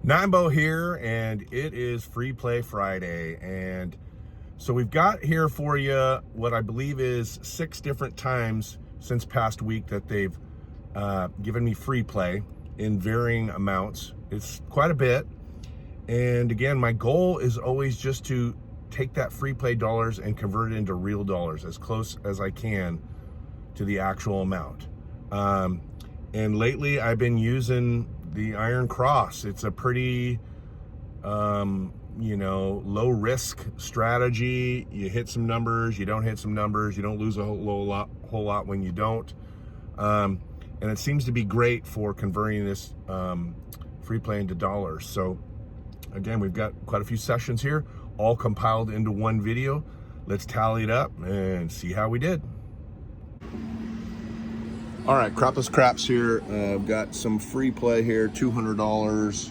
Nimbo here, and it is FreePlay Friday. And so we've got here for you what I believe is 6 different times since past week that they've given me free play in varying amounts. It's quite a bit. And again, my goal is always just to take that free play dollars and convert it into real dollars as close as I can to the actual amount. And lately I've been using the Iron Cross. It's a pretty, low risk strategy. You hit some numbers, you don't hit some numbers, you don't lose a whole lot when you don't. And it seems to be great for converting this free play into dollars. So again, we've got quite a few sessions here, all compiled into one video. Let's tally it up and see how we did. All right, crapless craps here. I've got some free play here, $200.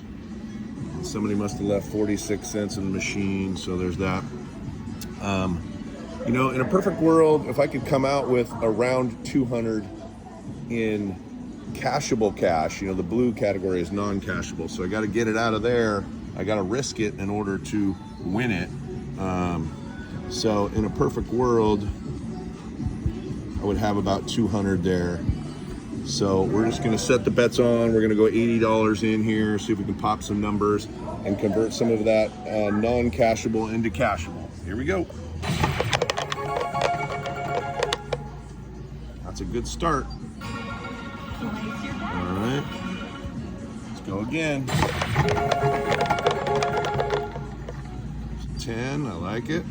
Somebody must have left 46 cents in the machine, so there's that. In a perfect world, if I could come out with around 200 in cashable cash, the blue category is non-cashable, so I got to get it out of there. I got to risk it in order to win it. So in a perfect world, I would have about 200 there. So we're just going to set the bets on. We're going to go $80 in here, see if we can pop some numbers and convert some of that non-cashable into cashable. Here we go. That's a good start. All right, let's go again. 10, I like it.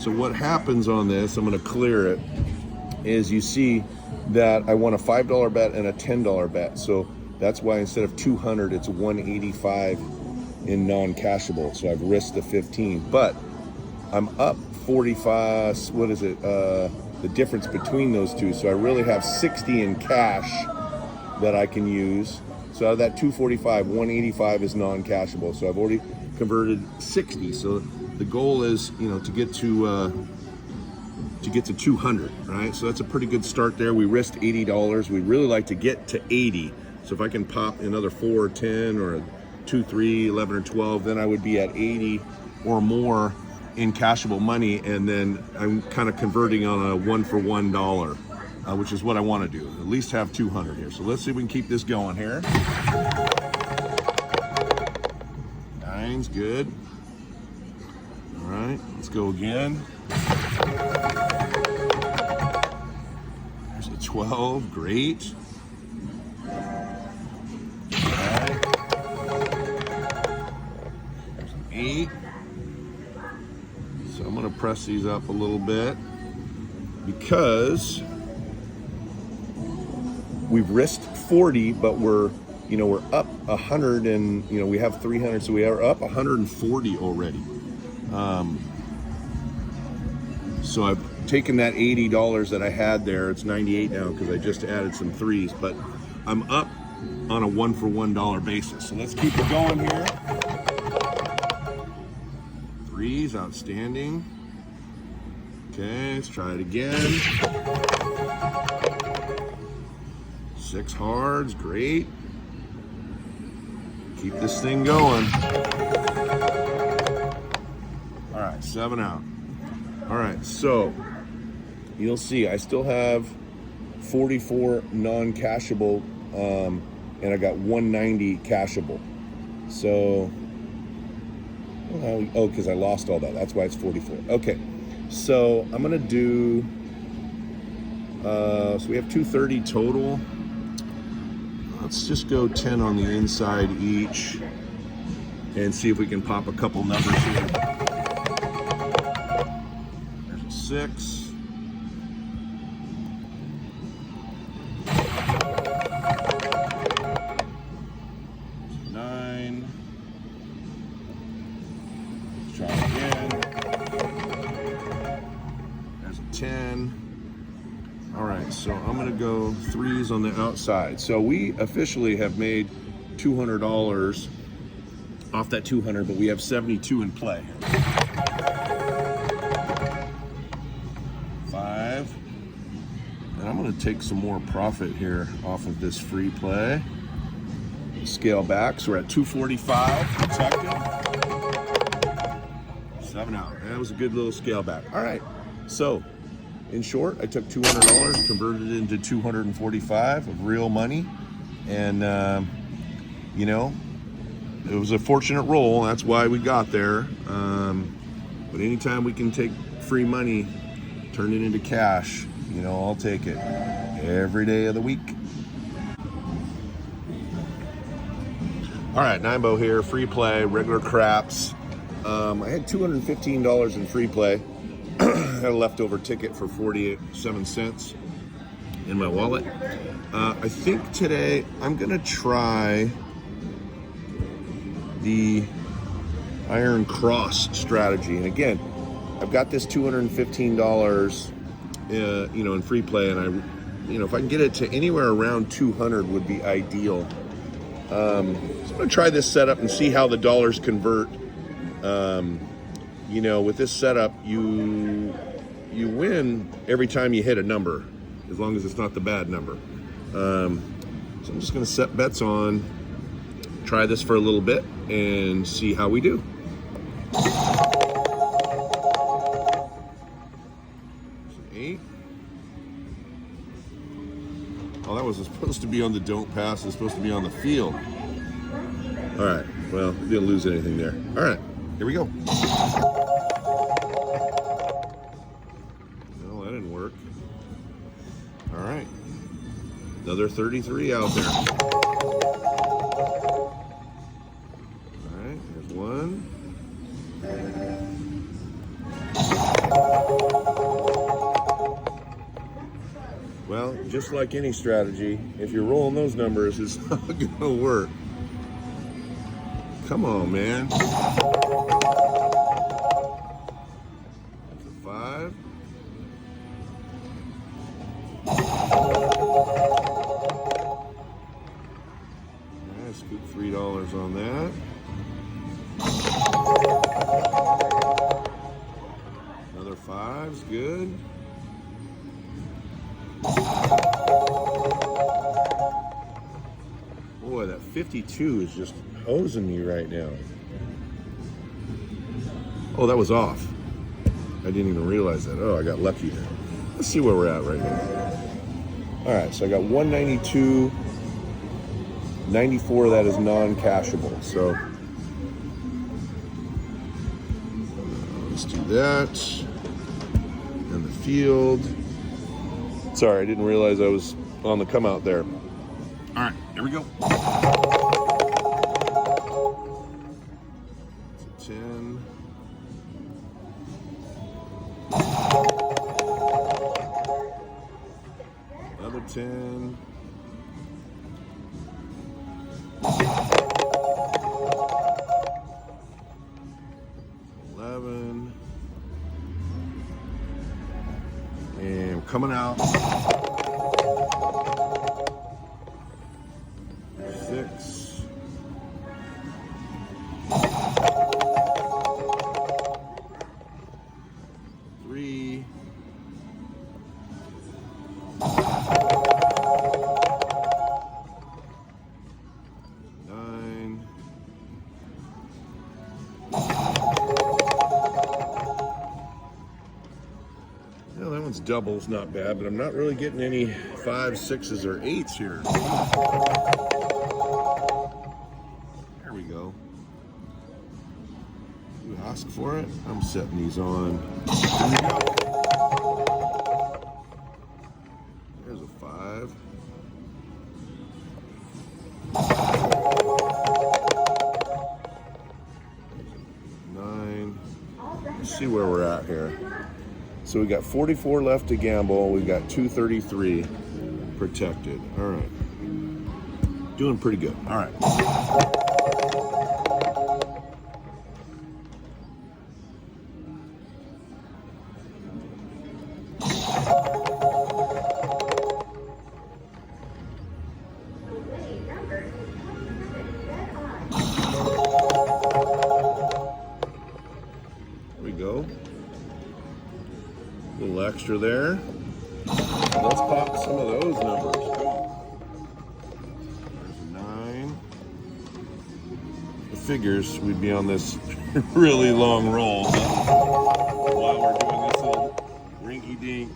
So what happens on this, I'm going to clear it, is you see that I won a $5 bet and a $10 bet. So that's why instead of 200, it's 185 in non-cashable. So I've risked the 15, but I'm up 45. What is it? The difference between those two. So I really have 60 in cash that I can use. So out of that 245, 185 is non-cashable. So I've already converted 60. So the goal is, to get to 200, right? So that's a pretty good start there. We risked $80. We'd really like to get to 80. So if I can pop another 4 or 10 or 2, 3, 11 or 12, then I would be at 80 or more in cashable money. And then I'm kind of converting on a $1 for $1, which is what I want to do. At least have 200 here. So let's see if we can keep this going here. 9's good. All right, let's go again. There's a 12, great. All right. There's an 8. So I'm gonna press these up a little bit because we've risked 40, but we're up 100 and, we have 300, so we are up 140 already. So I've taken that $80 that I had there. It's 98 now because I just added some 3s, but I'm up on a $1 for $1 basis. So let's keep it going here. 3s, outstanding. Okay, let's try it again. 6 hards, great. Keep this thing going. All right, 7 out. All right, so you'll see I still have 44 non-cashable, and I got 190 cashable. So, because I lost all that. That's why it's 44. Okay, so I'm gonna do, so we have 230 total. Let's just go 10 on the inside each and see if we can pop a couple numbers here. 6. There's 9. Let's try again. There's a 10. All right, so I'm gonna go 3s on the outside. So we officially have made $200 off that 200, but we have 72 in play. 5. And I'm going to take some more profit here off of this free play. Scale back, so we're at 245, protected. 7 out. That was a good little scale back. All right, so in short, I took $200, converted it into 245 of real money, and you know, it was a fortunate roll. That's why we got there. But anytime we can take free money, turn it into cash, you know, I'll take it every day of the week. All right, Nimbo here, free play, regular craps. I had $215 in free play. I had a leftover ticket for 47 cents in my wallet. I think today I'm gonna try the Iron Cross strategy. And again, I've got this $215, you know, in free play, and if I can get it to anywhere around 200 would be ideal. So I'm gonna try this setup and see how the dollars convert. You know, with this setup, you win every time you hit a number, as long as it's not the bad number. So I'm just gonna set bets on, try this for a little bit and see how we do. 8. Oh, that was supposed to be on the don't pass. It's supposed to be on the field. All right, well, didn't lose anything there. All right, here we go. No, that didn't work. All right, another 33 out there. All right, there's one. Well, just like any strategy, if you're rolling those numbers, it's not gonna work. Come on, man. That's a 5. I scooped $3 on that. Another 5's good. Boy, that 52 is just hosing me right now. Oh, that was off. I didn't even realize that. Oh, I got lucky there. Let's see where we're at right now. All right, so I got 192, 94 that is non-cashable. So let's do that. And the field. Sorry, I didn't realize I was on the come out there. All right, here we go. 10. Another 10. 11. And coming out. 6. 3. 9. 'Well, that one's doubles, not bad, but I'm not really getting any 5s, 6s, or 8s here. There we go. You ask for it? I'm setting these on. Here we go. There's a 5. 9. Let's see where we're at here. So we got 44 left to gamble. We've got 233 protected. All right. Doing pretty good. All right. There we go. A little extra there. Let's pop some of those numbers. There's a 9. figures we'd be on this really long roll while we're doing this little rinky-dink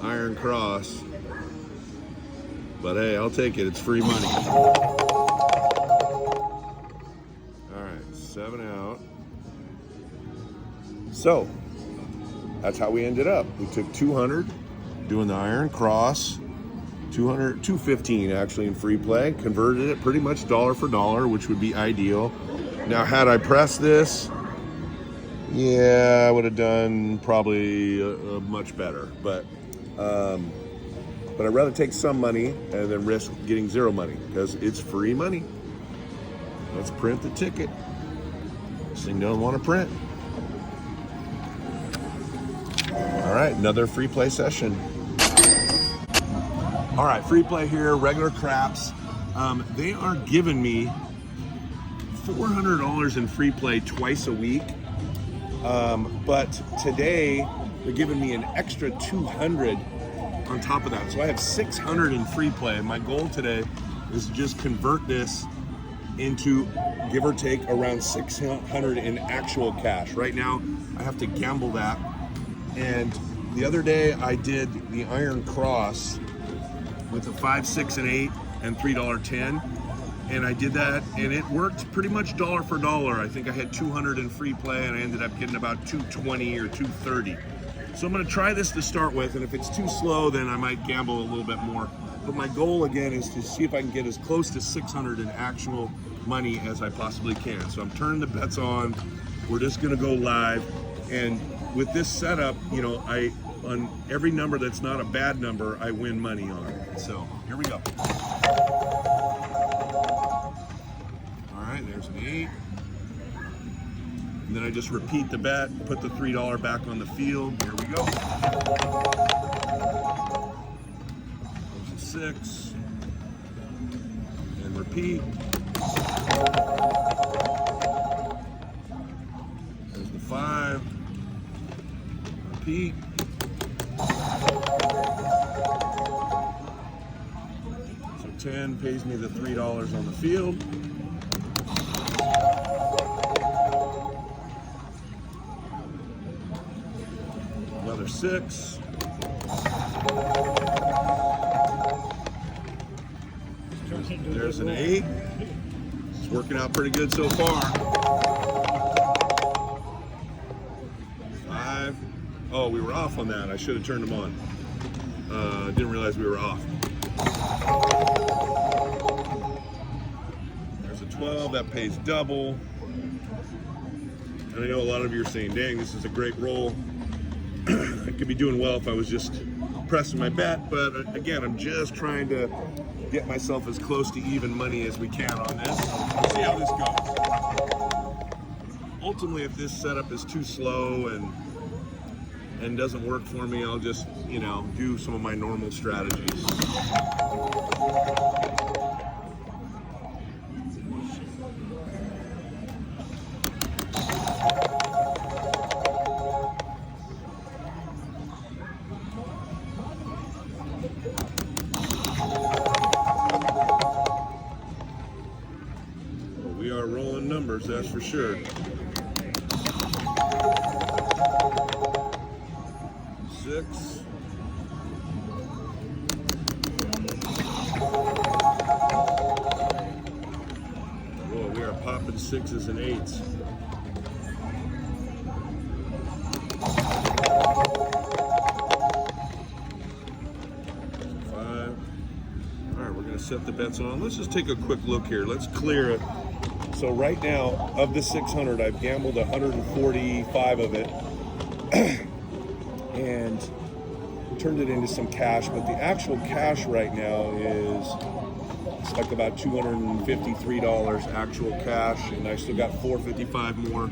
iron cross. But hey, I'll take it. It's free money. All right, 7 out. So that's how we ended up. We took 200 doing the iron cross, 215 actually in free play, converted it pretty much dollar for dollar, which would be ideal. Now, had I pressed this, yeah, I would have done probably much better. But I'd rather take some money and then risk getting zero money because it's free money. Let's print the ticket. This thing don't want to print. All right, another free play session. All right, free play here, regular craps. They are giving me $400 in free play twice a week. But today they're giving me an extra 200 on top of that. So I have 600 in free play. My goal today is to just convert this into, give or take, around 600 in actual cash. Right now, I have to gamble that. And the other day I did the iron cross with a 5, 6, and 8 and $3.10. And I did that and it worked pretty much dollar for dollar. I think I had 200 in free play and I ended up getting about 220 or 230. So I'm gonna try this to start with, and if it's too slow, then I might gamble a little bit more. But my goal again is to see if I can get as close to 600 in actual money as I possibly can. So I'm turning the bets on. We're just gonna go live. And with this setup, you know, on every number that's not a bad number, I win money on. So here we go. All right, there's an 8. And then I just repeat the bet, put the $3 back on the field. Here we go. There's a 6. And repeat. There's the 5. Repeat. So 10 pays me the $3 on the field. Another 6. There's an 8. It's working out pretty good so far. 5. Oh, we were off on that. I should have turned them on. Didn't realize we were off. There's a 12. That pays double. And I know a lot of you are saying, dang, this is a great roll. I could be doing well if I was just pressing my bet, but again, I'm just trying to get myself as close to even money as we can on this. We'll see how this goes. Ultimately, if this setup is too slow and doesn't work for me, I'll just, you know, do some of my normal strategies. We are rolling numbers, that's for sure. 6. Whoa, we are popping 6s and 8s. 5. All right, we're gonna set the bets on. Let's just take a quick look here. Let's clear it. So right now, of the 600, I've gambled 145 of it and turned it into some cash, but the actual cash right now is, it's like about $253 actual cash, and I still got $455 more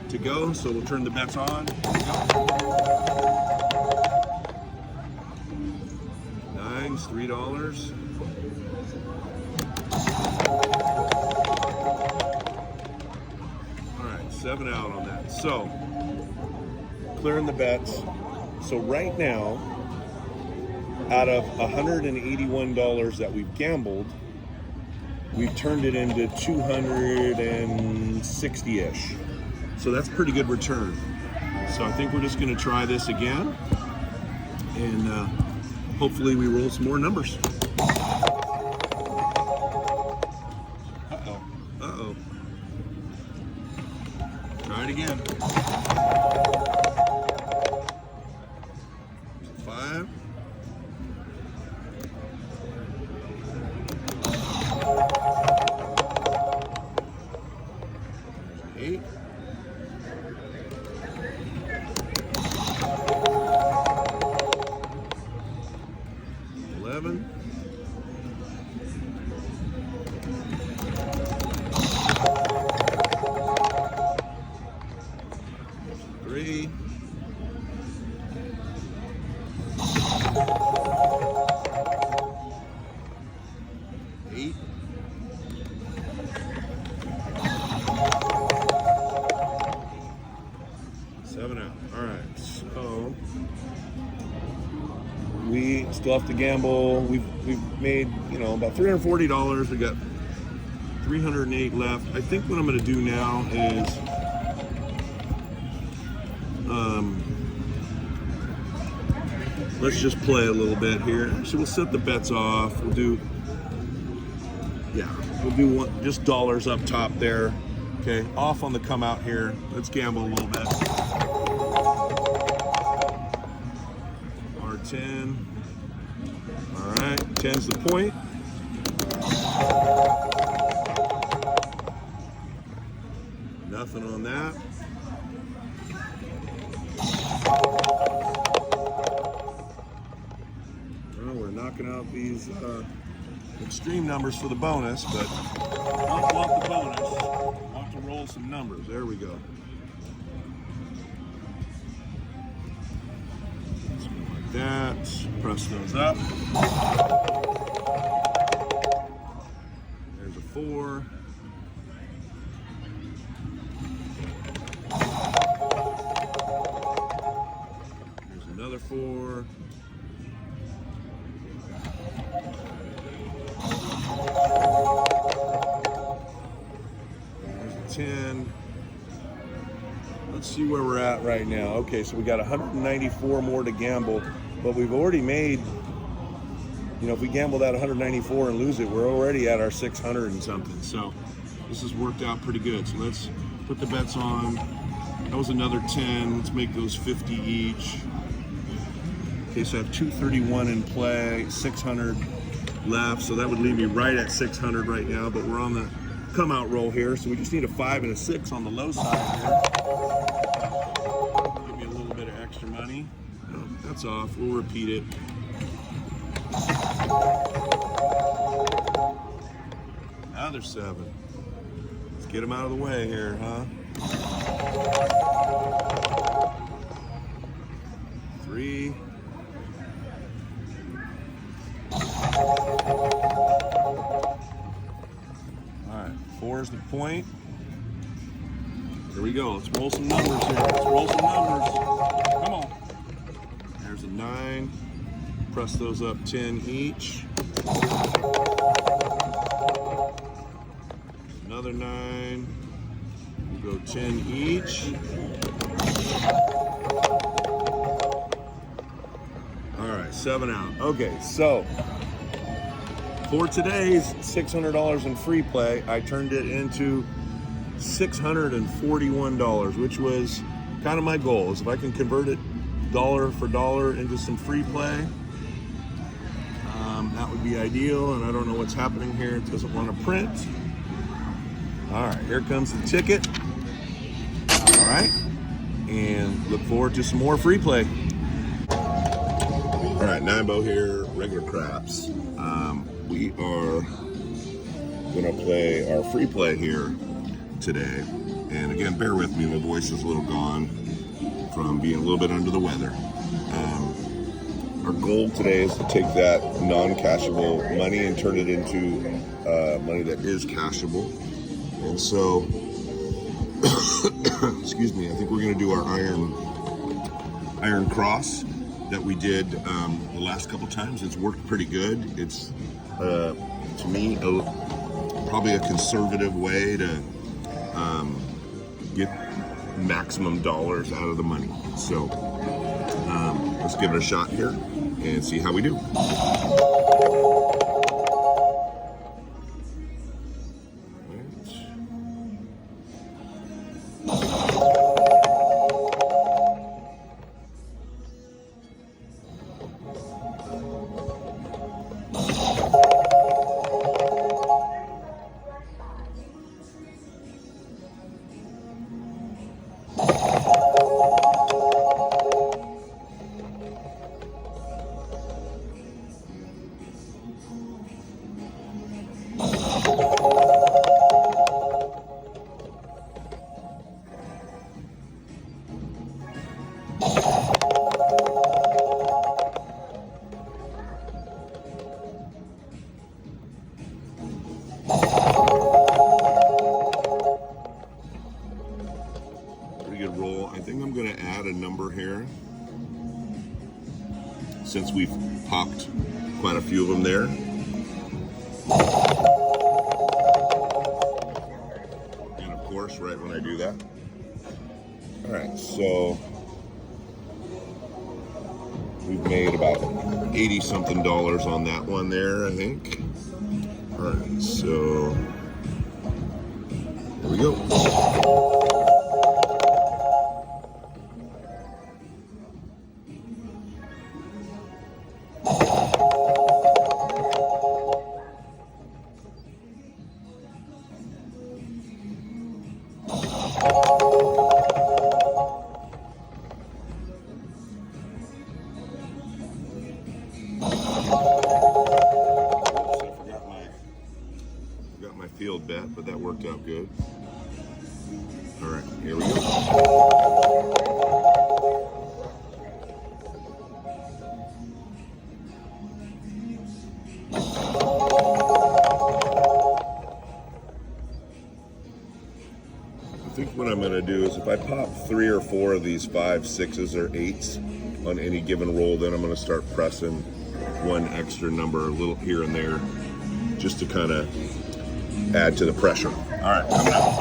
to go, so we'll turn the bets on. Nines, $3. 7 out on that. So, clearing the bets. So right now, out of $181 that we've gambled, we've turned it into 260-ish. So that's pretty good return. So I think we're just gonna try this again, and hopefully we roll some more numbers. Uh-oh. Try it again. 5. 8. 11. 3. 8. 7 out. All right, so we still have to gamble. We've made, you know, about $340. We got 308 left. I think what I'm going to do now is let's just play a little bit here. Actually, we'll set the bets off. We'll do one, just dollars up top there. Okay, off on the come out here. Let's gamble a little bit. R10. All right, 10's the point. Nothing on that. Well, we're knocking out these extreme numbers for the bonus, but don't want the bonus. Want to roll some numbers. There we go. Something like that. Press those up. There's a 4. There's another 4. There's a 10. Let's see where we're at right now. Okay, so we got 194 more to gamble, but we've already made, you know, if we gamble that 194 and lose it, we're already at our 600 and something. So this has worked out pretty good. So let's put the bets on. That was another 10. Let's make those 50 each. Okay, so I have 231 in play, 600 left. So that would leave me right at 600 right now, but we're on the come out roll here. So we just need a 5 and a 6 on the low side here. Give me a little bit of extra money. No, that's off. We'll repeat it. Another 7. Let's get them out of the way here, huh? 3. 4 is the point. Here we go. Let's roll some numbers here. Let's roll some numbers. Come on. There's a 9. Press those up 10 each. Another 9. We'll go 10 each. All right, 7 out. Okay, so for today's $600 in free play, I turned it into $641, which was kind of my goal. Is if I can convert it dollar for dollar into some free play, that would be ideal. And I don't know what's happening here. It doesn't want to print. All right, here comes the ticket. All right, and look forward to some more free play. All right, Nimbo here, regular craps. We are gonna play our free play here today. And again, bear with me, my voice is a little gone from being a little bit under the weather. Our goal today is to take that non-cashable money and turn it into money that is cashable. And so, excuse me, I think we're gonna do our iron cross that we did the last couple times. It's worked pretty good. It's to me probably a conservative way to get maximum dollars out of the money. So let's give it a shot here and see how we do. Good roll. I think I'm going to add a number here since we've popped quite a few of them there. And of course, right when I do that. All right, so we've made about 80 something dollars on that one there, I think. All right, so there we go. Field bet, but that worked out good. All right, here we go. I think what I'm going to do is if I pop 3 or 4 of these 5s, 6s, or 8s on any given roll, then I'm going to start pressing one extra number a little here and there just to kind of add to the pressure. All right, coming up.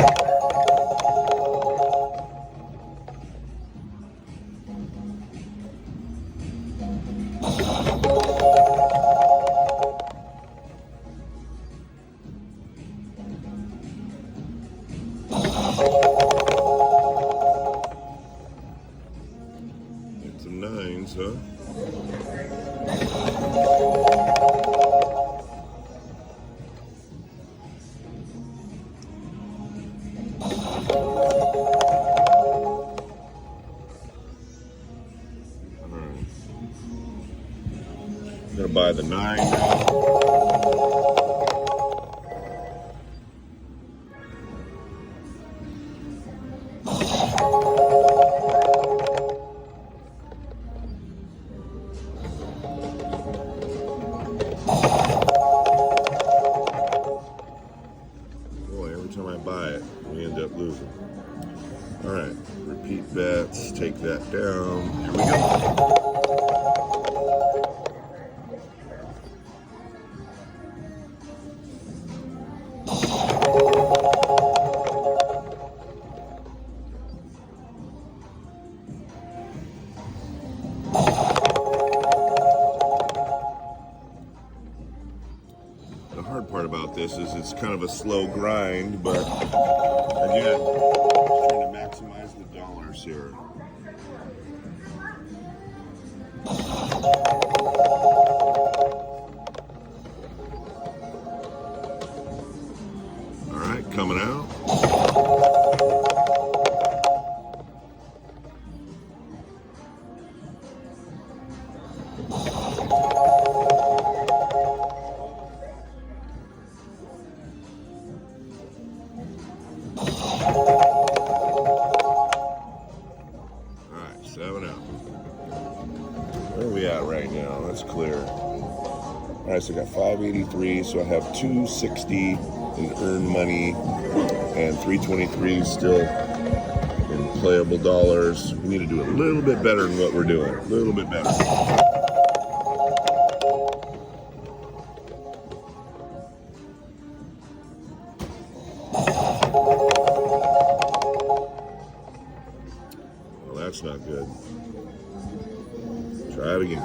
Get some 9s, huh? I'm gonna buy the 9 now. Boy, every time I buy it, we end up losing. All right, repeat bets, take that down. Here we go. The hard part about this is it's kind of a slow grind, but again, trying to maximize the dollars here. All right, coming out. Where are we at right now? That's clear. All right, so I got 583, so I have 260 in earned money and 323 still in playable dollars. We need to do a little bit better than what we're doing. A little bit better. not good. Try it again.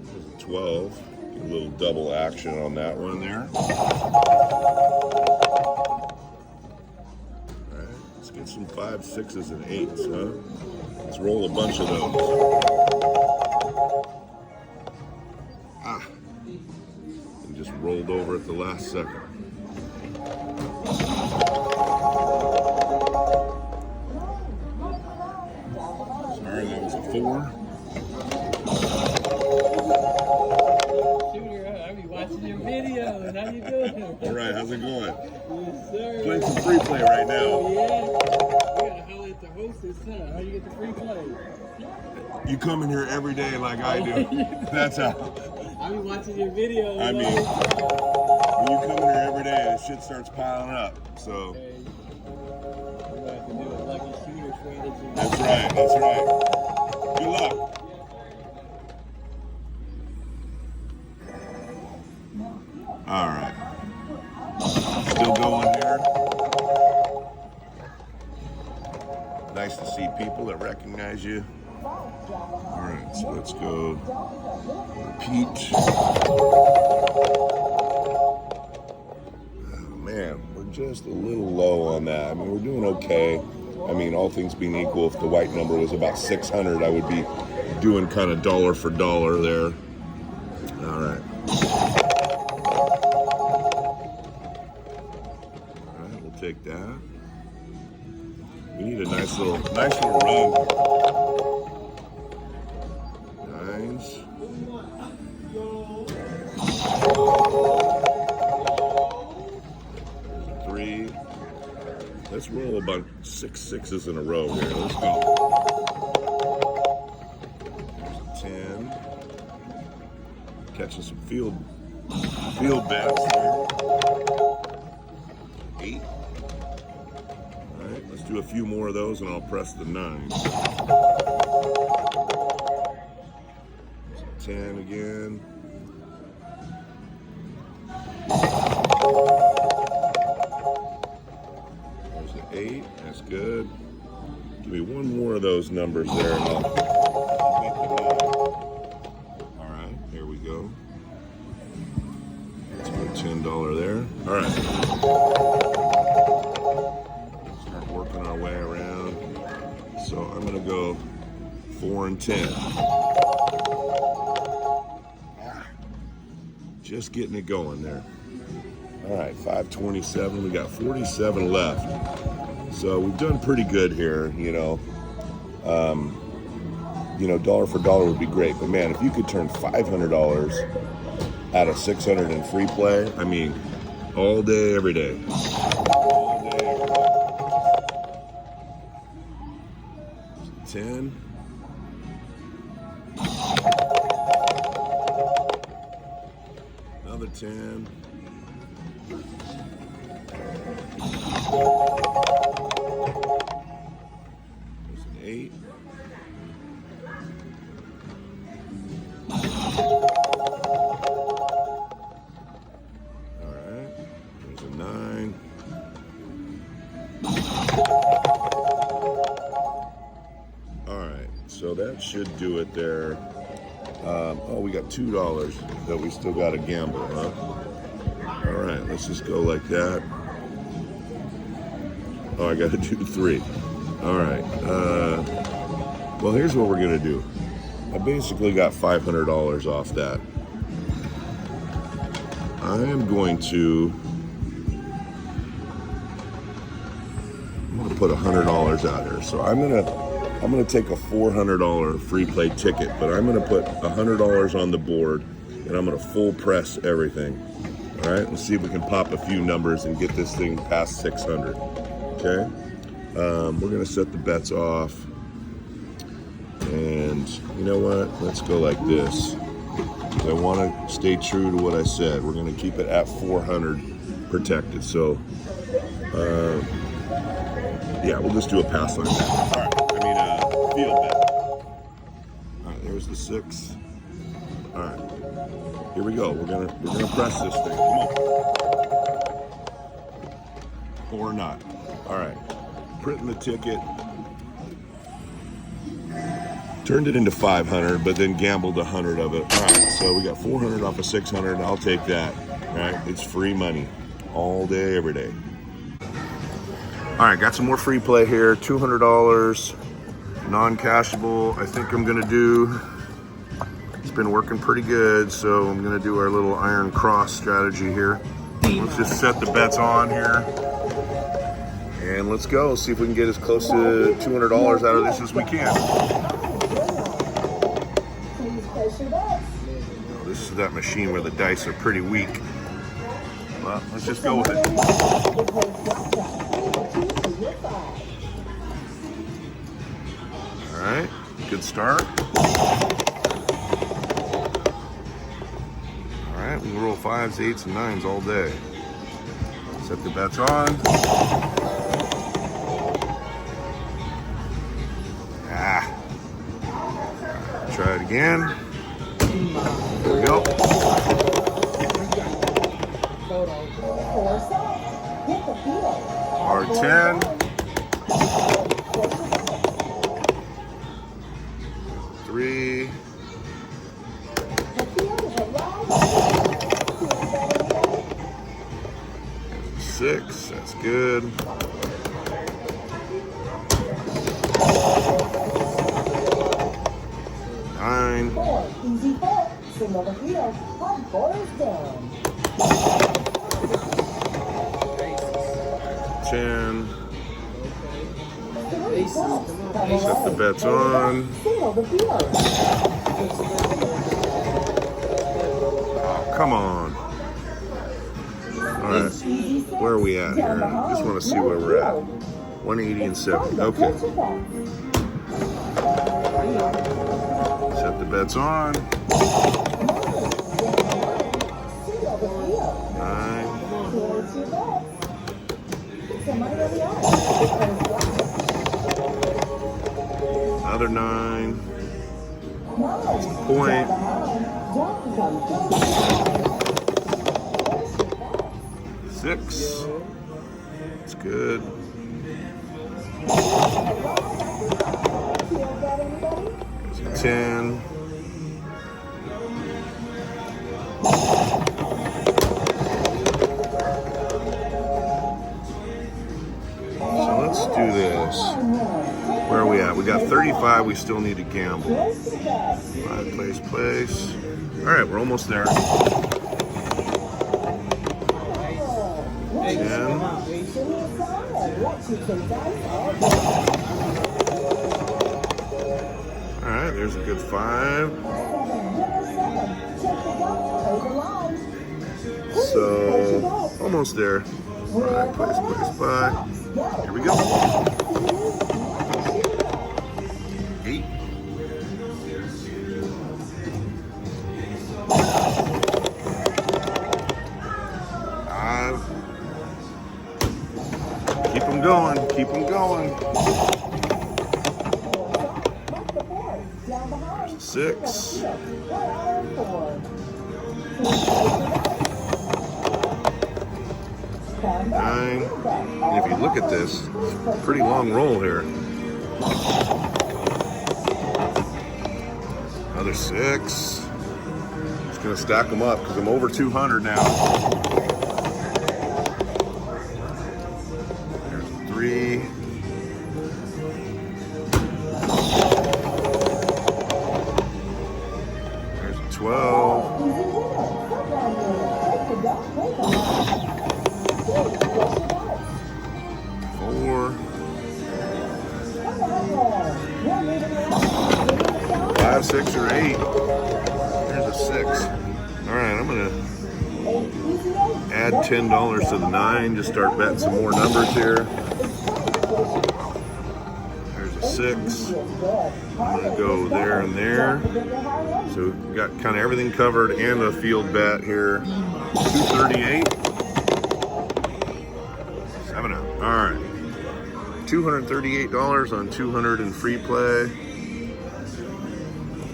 There's a 12. Get a little double action on that one there. Let's get some 5s, 6s, and 8s, huh? Let's roll a bunch of those. And just rolled over at the last second. Sorry, that was a 4. I'll be watching your videos. How you doing? All right, how's it going? Yes, sir. Playing some free play right now. Oh, yeah. We gotta holler at the hostess, huh? How you get the free play? You come in here every day like I do. That's how. I'll be watching your videos. I mean, when you come in here every day, the shit starts piling up. So. Okay. We're gonna have to do a lucky shooter strategy. That's right. That's right. Good luck. All right. Still going here. Nice to see people that recognize you. All right, so let's go. Repeat. Oh, man, we're just a little low on that. I mean, we're doing okay. I mean, all things being equal, if the white number was about 600, I would be doing kind of dollar for dollar there. All right. Take that. We need a nice little run. 9s. 3. Let's roll about 6 6s in a row here. Let's go. 10. Catching some field bats here. 8. Let's do a few more of those and I'll press the 9. 10 again. There's an 8. That's good. Give me one more of those numbers there and I'll make the 9. All right, here we go. Let's put $10 there. All right. Working our way around. So I'm going to go 4 and 10. Just getting it going there. All right, 527. We got 47 left. So we've done pretty good here, you know. Dollar for dollar would be great. But man, if you could turn $500 out of 600 in free play, I mean, all day, every day. 10. Another 10. There's an 8. All right. There's a 9. So that should do it there. Oh, we got $2 that we still got to gamble, huh? All right, let's just go like that. Oh, I got to do 3. All right. Well, here's what we're going to do. I basically got $500 off that. I am going to put $100 out here. So I'm gonna take a $400 free play ticket, but I'm gonna put $100 on the board and I'm gonna full press everything. All right, let's see if we can pop a few numbers and get this thing past 600. Okay, we're gonna set the bets off, and you know what? Let's go like this. I want to stay true to what I said. We're gonna keep it at 400 protected. So, yeah, we'll just do a pass line bet. All right, field bet. All right, there's the 6. All right, here we go. We're gonna press this thing. Come on. Or not. All right, printing the ticket. Turned it into 500, but then gambled 100 of it. All right, so we got 400 off of 600. I'll take that. All right, it's free money, all day, every day. All right, got some more free play here. $200, non-cashable. I think I'm gonna do. It's been working pretty good, so I'm gonna do our little iron cross strategy here. Let's just set the bets on here. And let's go, see if we can get as close to $200 out of this as we can. This is that machine where the dice are pretty weak. Well, let's just go with it. All right, good start. All right, we can roll 5s, 8s, and 9s all day. Set the bets on. Try it again. There we go. R10. 3. 6. That's good. 9. 10. Set the bets on. Oh, come on. All right, where are we at here? I just want to see where we're at. 180 and 70. Okay. Set the bets on. 9. Another 9. That's the point. 6. It's good. 10. So let's do this. Where are we at? We got 35. We still need to gamble. 5, place. All right, we're almost there. 10. All right, there's a good 5. So almost there. All right, place, buy. Here we go. 8. 5. Keep them going. Keep them going. 6. 9. And if you look at this, it's a pretty long roll here. Another 6. Just gonna stack them up because I'm over 200 now. There's 3. There's 12. 4. 5, 6, or 8. There's a 6. All right, I'm gonna add $10 to the 9. Just start betting some more numbers here. There's a 6. I'm gonna go there and there. So we got kind of everything covered and a field bet here. 238. 7 out. All right. $238 on 200 in free play.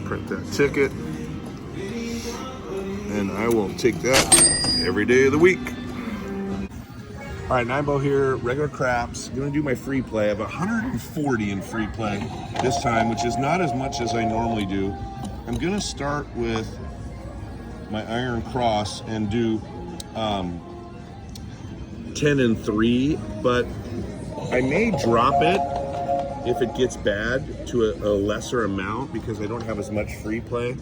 Print that ticket. and I will take that every day of the week. All right, Nibo here, regular craps. I'm gonna do my free play. I have 140 in free play this time, which is not as much as I normally do. I'm gonna start with my iron cross and do 10 and 3, but I may drop it if it gets bad to a lesser amount because I don't have as much free play.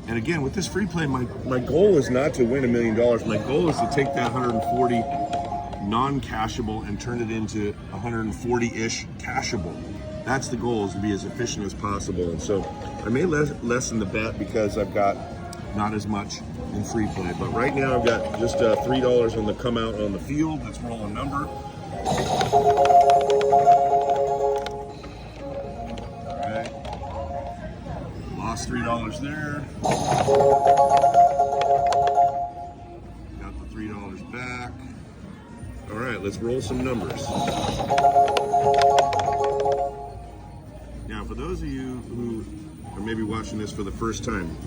And again, with this free play, my goal is not to win $1 million. My goal is to take that 140 non-cashable and turn it into 140-ish cashable. That's the goal, is to be as efficient as possible. And so I may lessen the bet because I've got not as much in free play. But right now I've got just $3 on the come out on the field. Let's roll a number. All right. Lost $3 there. Got the $3 back. All right, let's roll some numbers. Now, for those of you who are maybe watching this for the first time,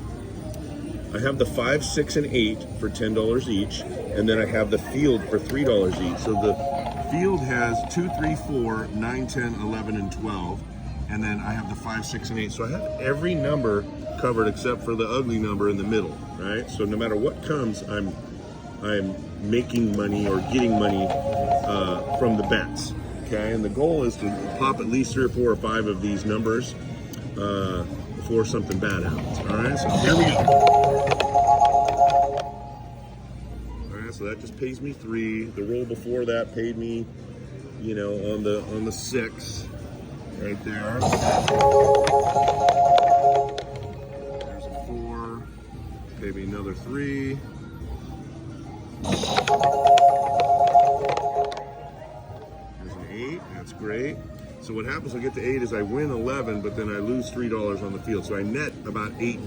I have the 5, 6, and 8 for $10 each, and then I have the field for $3 each. So the field has 2, 3, 4, 9, 10, 11, and 12, and then I have the 5, 6, and 8. So I have every number covered except for the ugly number in the middle, right? So no matter what comes, I'm making money or getting money from the bets, okay? And the goal is to pop at least 3 or 4 or 5 of these numbers before something bad happens. All right, so here we go. All right, so that just pays me 3. The roll before that paid me, you know, on the 6, right there. There's a 4. Paid me another 3. There's an 8. That's great. So what happens when I get to 8 is I win 11, but then I lose $3 on the field. So I net about $8.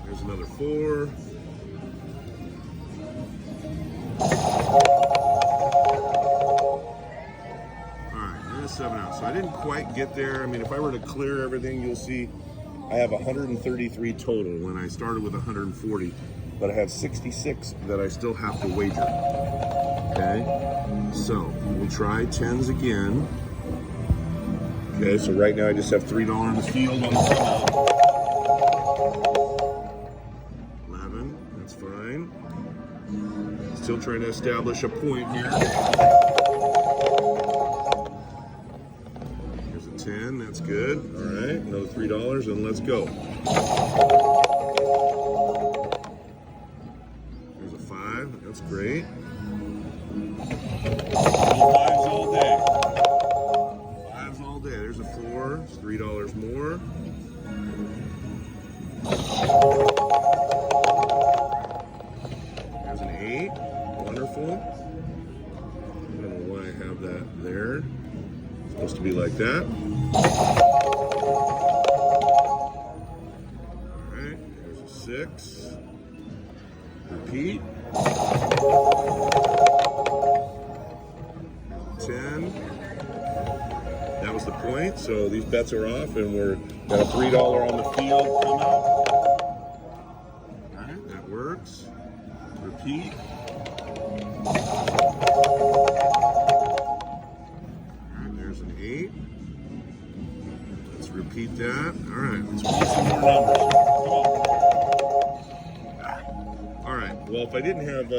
There's another 4. All right, there's 7 out. So I didn't quite get there. I mean, if I were to clear everything, you'll see I have 133 total when I started with 140, but I have 66 that I still have to wager. Okay, so we'll try 10s again. Okay, so right now I just have $3 on the field on the come out. 11, that's fine. Still trying to establish a point here. Here's a 10, that's good. All right, another $3, and let's go. There's a 5, that's great. 5s all day. 5s all day. There's a 4. It's $3 more. There's an 8. Wonderful. I don't know why I have that there. It's supposed to be like that. All right. There's a 6. Repeat. 10. That was the point. So these bets are off, and we're got a $3 on the field come out. All right, that works. Repeat. All right, there's an 8. Let's repeat that. All right, let's roll some more numbers. Come on. All right. Well, if I didn't have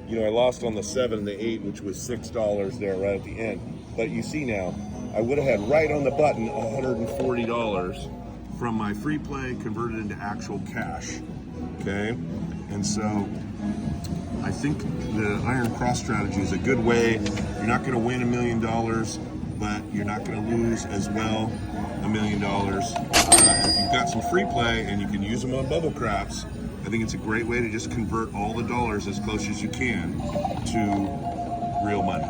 you know, I lost on the 7 and the 8, which was $6 there right at the end. But you see now, I would have had right on the button $140 from my free play converted into actual cash. Okay, and so I think the iron cross strategy is a good way. You're not going to win $1 million, but you're not going to lose as well $1 million. If you've got some free play and you can use them on bubble craps, I think it's a great way to just convert all the dollars as close as you can to real money.